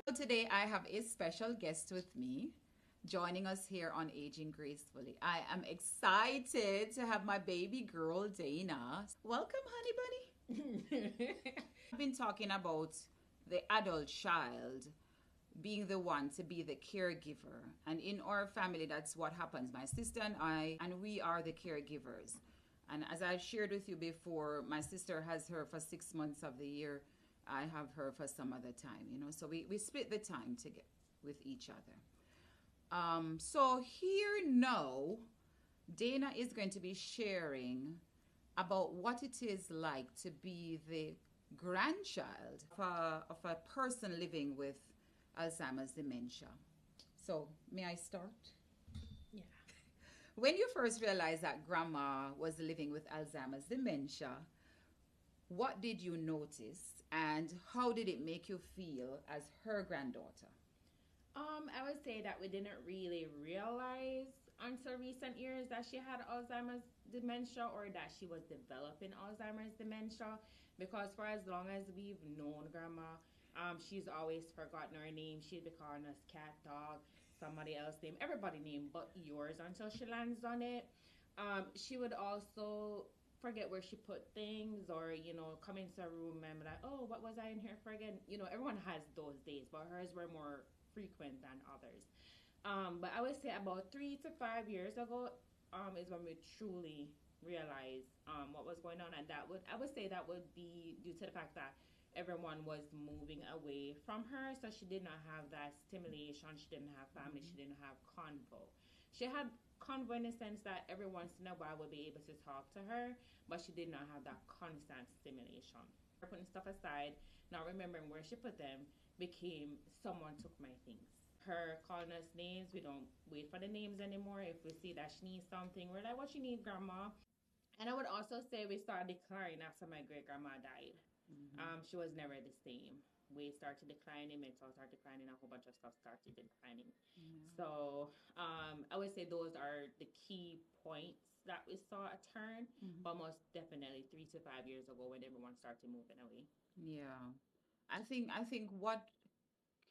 So today I have a special guest with me joining us here on Aging Gracefully. I am excited to have my baby girl Dana. Welcome, honey bunny. I've been talking about the adult child being the one to be the caregiver. And in our family, that's what happens. My sister and I, and we are the caregivers. And as I shared with you before, my sister has her for 6 months of the year. I have her for some other time, So we split the time together with each other. So here now, Dana is going to be sharing about what it is like to be the grandchild of a person living with Alzheimer's dementia. So, may I start? Yeah. When you first realized that grandma was living with Alzheimer's dementia, what did you notice and how did it make you feel as her granddaughter? I would say that we didn't really realize until recent years that she had Alzheimer's dementia or that she was developing Alzheimer's dementia because for as long as we've known grandma, she's always forgotten her name. She'd be calling us cat, dog, somebody else's name, everybody name but yours until she lands on it. She would also forget where she put things or, come into a room and be like, oh, what was I in here for again? Everyone has those days, but hers were more frequent than others. But I would say about 3 to 5 years ago is when we truly realized what was going on, and I would say that would be due to the fact that everyone was moving away from her, so she did not have that stimulation. She didn't have family. She didn't have convo. She had convo in the sense that every once in a while would be able to talk to her, but she did not have that constant stimulation. Her putting stuff aside, not remembering where she put them, became someone took my things. Her calling us names, we don't wait for the names anymore. If we see that she needs something, we're like, what you need, grandma? And I would also say we started declining after my great grandma died. She was never the same. We started declining, mental started declining, a whole bunch of stuff started declining. Yeah. So I would say those are the key points that we saw a turn, Mhm. but most definitely 3 to 5 years ago when everyone started moving away. Yeah. I think what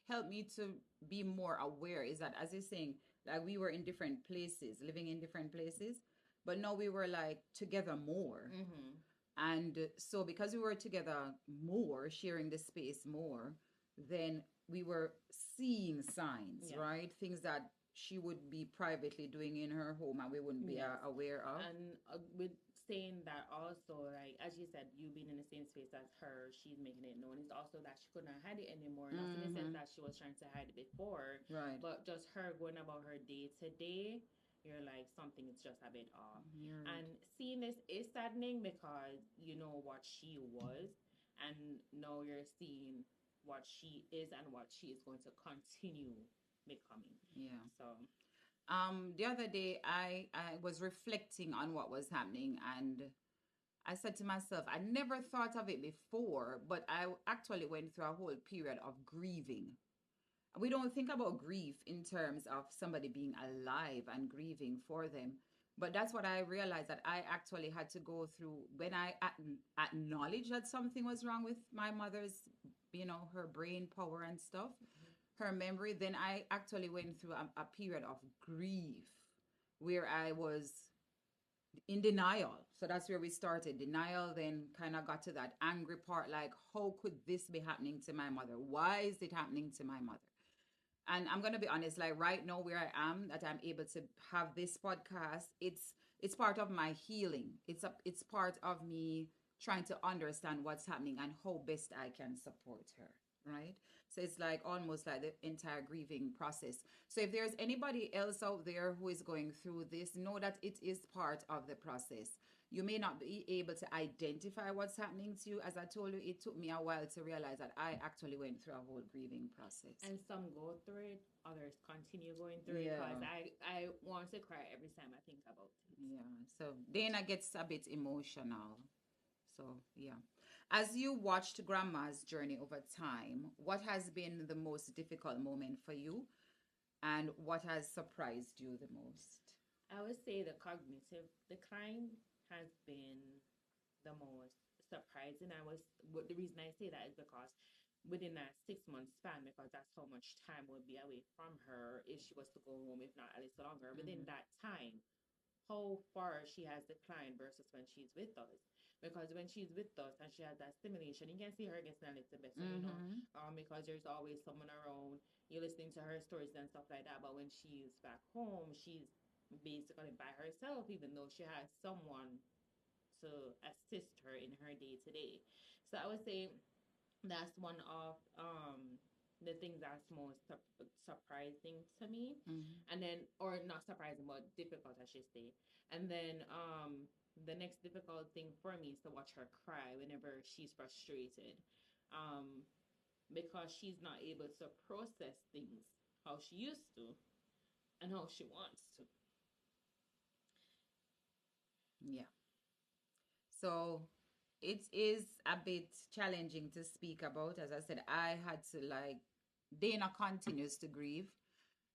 helped me to be more aware is that as you're saying, like we were in different places, living in different places, but now we were like together more. Mm-hmm. And so because we were together more, sharing the space more, then we were seeing signs, Yes. right? Things that she would be privately doing in her home and we wouldn't be Yes. aware of. And with saying that also, like as you said, you being in the same space as her, she's making it known. It's also that she could not hide it anymore. Not in the sense Mm-hmm. that she was trying to hide it before, Right. but just her going about her day to day, you're like something is just a bit off. You're right. And seeing this is saddening because you know what she was, and now you're seeing what she is and what she is going to continue becoming. Yeah. So The other day I was reflecting on what was happening and I said to myself, I never thought of it before, but I actually went through a whole period of grieving. We don't think about grief in terms of somebody being alive and grieving for them. But that's what I realized that I actually had to go through when I acknowledged that something was wrong with my mother's, her brain power and stuff, her memory. Then I actually went through a period of grief where I was in denial. So that's where we started. Denial then kind of got to that angry part like, how could this be happening to my mother? Why is it happening to my mother? And I'm gonna be honest, like right now where I am, that I'm able to have this podcast, it's part of my healing. It's part of me trying to understand what's happening and how best I can support her. Right. So it's like almost like the entire grieving process. So if there's anybody else out there who is going through this, know that it is part of the process. You may not be able to identify what's happening to you. As I told you, it took me a while to realize that I actually went through a whole grieving process. and some go through it, others continue going through it because Yeah. I want to cry every time I think about it. Yeah. So Dana gets a bit emotional. So, yeah. As you watched grandma's journey over time, what has been the most difficult moment for you and what has surprised you the most? I would say the cognitive decline has been the most surprising. The reason I say that is because within a 6 month span, because that's how much time would be away from her if she was to go home, if not at least longer. Within Mm-hmm. that time, how far she has declined versus when she's with us. Because when she's with us and she has that stimulation, you can see her getting a little better, Mm-hmm. because there's always someone around. You're listening to her stories and stuff like that. But when she's back home, she's basically by herself, even though she has someone to assist her in her day to day. So I would say that's one of the things that's most surprising to me, Mm-hmm. and then, or not surprising but difficult, I should say. And then the next difficult thing for me is to watch her cry whenever she's frustrated, um because she's not able to process things how she used to and how she wants to. Yeah. So it is a bit challenging to speak about. As I said, I had to like, Dana continues to grieve.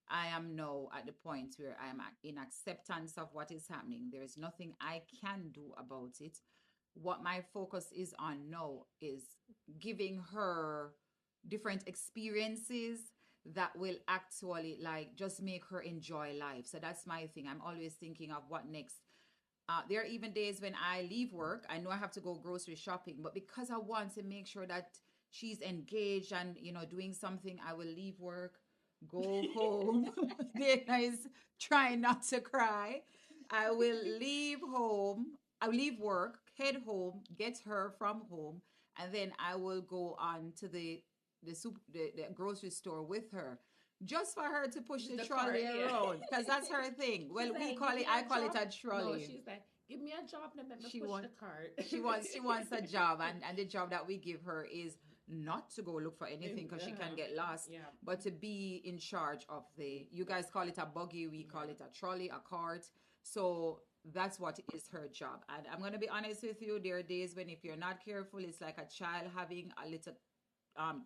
I am now at the point where I am in acceptance of what is happening. There is nothing I can do about it. What my focus is on now is giving her different experiences that will actually like just make her enjoy life. So that's my thing. I'm always thinking of what next. There are even days when I leave work, I know I have to go grocery shopping, but because I want to make sure that she's engaged and doing something, I will leave work, go home. Dana is trying not to cry. I will leave home. I leave work, head home, get her from home, and then I will go on to the grocery store with her, just for her to push the The car, trolley yeah. around, because that's her thing. She's Well, we like, call give it, me I a call it job. a No, trolley. she's like, give me a job and let me She push wants the cart. she wants a job, and the job that we give her is not to go look for anything because she can Uh-huh. get lost, Yeah. but to be in charge of the, you guys call it a buggy, we call Yeah. it a trolley, a cart. So that's what is her job. And I'm going to be honest with you, there are days when if you're not careful, it's like a child having a little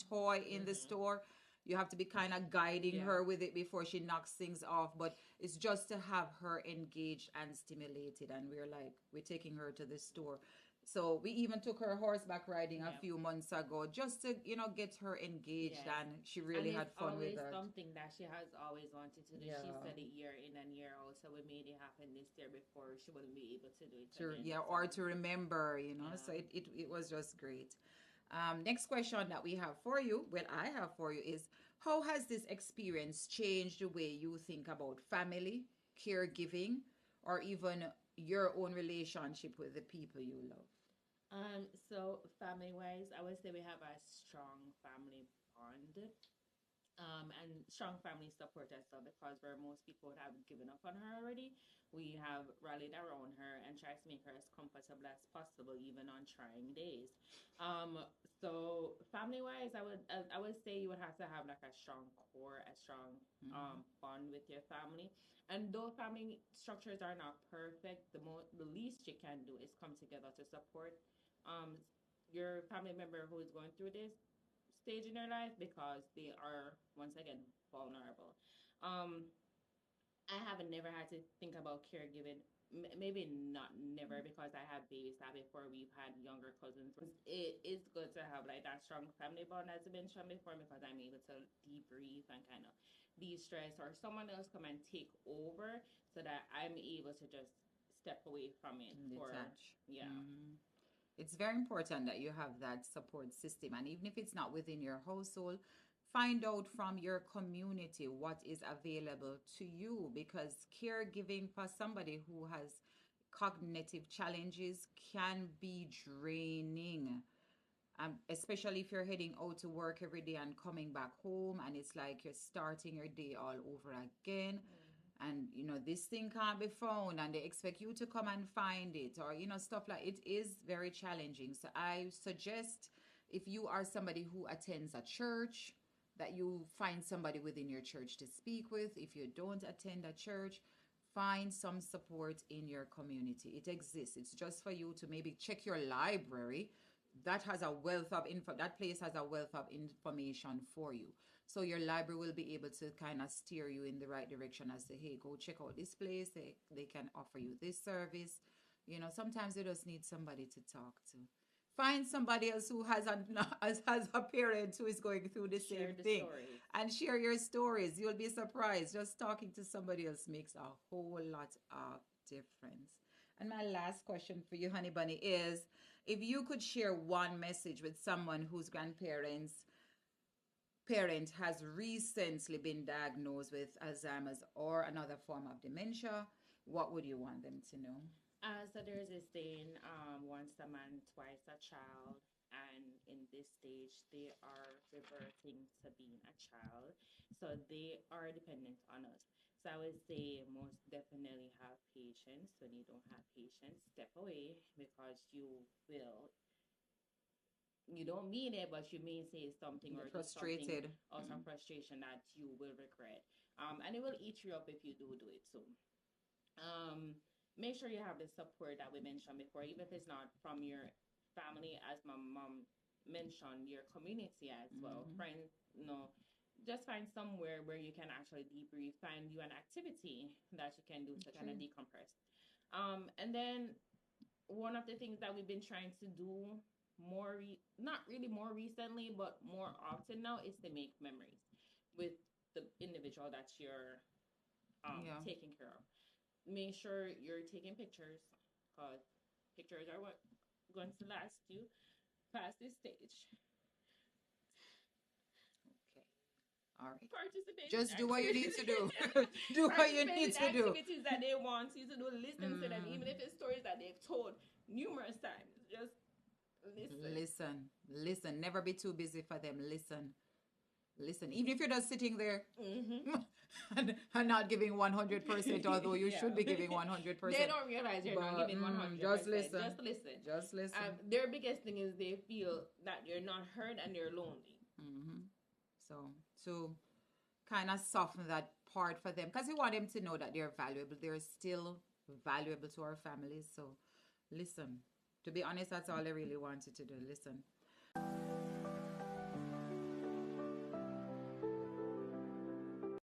toy in the Mm-hmm. store. You have to be kind of guiding Yeah. her with it before she knocks things off. But it's just to have her engaged and stimulated. And we're taking her to the store. So we even took her horseback riding a Yeah. few months ago just to, get her engaged. Yes. And she And really had it's fun with always that. something that she has always wanted to do. She Yeah. said it year in and year out. So we made it happen this year before she wouldn't be able to do it To, again. yeah, So or to remember, so yeah. it was just great. Next question that we have for you, well, I have for you, is how has this experience changed the way you think about family, caregiving, or even your own relationship with the people you love? So family wise, I would say we have a strong family bond. And strong family support as well, because where most people would have given up on her already, we have rallied around her and tried to make her as comfortable as possible, even on trying days. Um, so family wise, I would say you would have to have like a strong core, a strong Mm-hmm. bond with your family. And though family structures are not perfect, the least you can do is come together to support um your family member who is going through this stage in their life, because they are once again vulnerable. Um, I haven't never had to think about caregiving. Maybe not never, because I have babysat before. We've had younger cousins. It is good to have like that strong family bond, as I mentioned before, because I'm able to debrief and kind of de-stress, or someone else come and take over, so that I'm able to just step away from it for, Detach. yeah. Mm-hmm. It's very important that you have that support system. And even if it's not within your household, find out from your community what is available to you, because caregiving for somebody who has cognitive challenges can be draining. Especially if you're heading out to work every day and coming back home, and it's like you're starting your day all over again, and this thing can't be found, and they expect you to come and find it, or stuff like it is very challenging. So I suggest, if you are somebody who attends a church, that you find somebody within your church to speak with. If you don't attend a church, find some support in your community. It exists. It's just for you to maybe check your library. That has a wealth of info. That place has a wealth of information for you. So your library will be able to kind of steer you in the right direction as to, hey, go check out this place. They can offer you this service. Sometimes you just need somebody to talk to. Find somebody else who has a parent who is going through the Share same the thing stories. and share your stories. You'll be surprised. Just talking to somebody else makes a whole lot of difference. And my last question for you, Honey Bunny, is if you could share one message with someone whose grandparents parent has recently been diagnosed with Alzheimer's or another form of dementia, what would you want them to know? So there's this saying, once a man, twice a child, and in this stage, they are reverting to being a child. So they are dependent on us. So I would say most definitely have patience. When you don't have patience, step away because you don't mean it, but you may say something You're or do something frustrated. or some Mm. frustration that you will regret. And it will eat you up if you do it. So um, make sure you have the support that we mentioned before, even if it's not from your family, as my mom mentioned, your community as well, Mm-hmm. friends, just find somewhere where you can actually debrief, find you an activity that you can do to kind of True. decompress. And then one of the things that we've been trying to do not really more recently, but more often now is to make memories with the individual that you're Yeah. taking care of. Make sure you're taking pictures because pictures are what going to last you past this stage. Okay. All right. Participate in Just do what you need activities. to do. Do what you Participate need in to do. activities that they want you to do. Listen to them, Mm. even if it's stories that they've told numerous times. Just listen. Listen. Listen. Never be too busy for them. Listen. Listen. Even if you're just sitting there Mm-hmm. and not giving 100%, although you Yeah. should be giving They 100%. don't realize you're not But giving just 100%. listen. Just listen. Just listen. Their biggest thing is they feel that you're not heard and you're lonely. Hmm. So, to kind of soften that part for them because we want them to know that they're valuable. They're still valuable to our families. So, listen. To be honest, that's all I really wanted to do. Listen.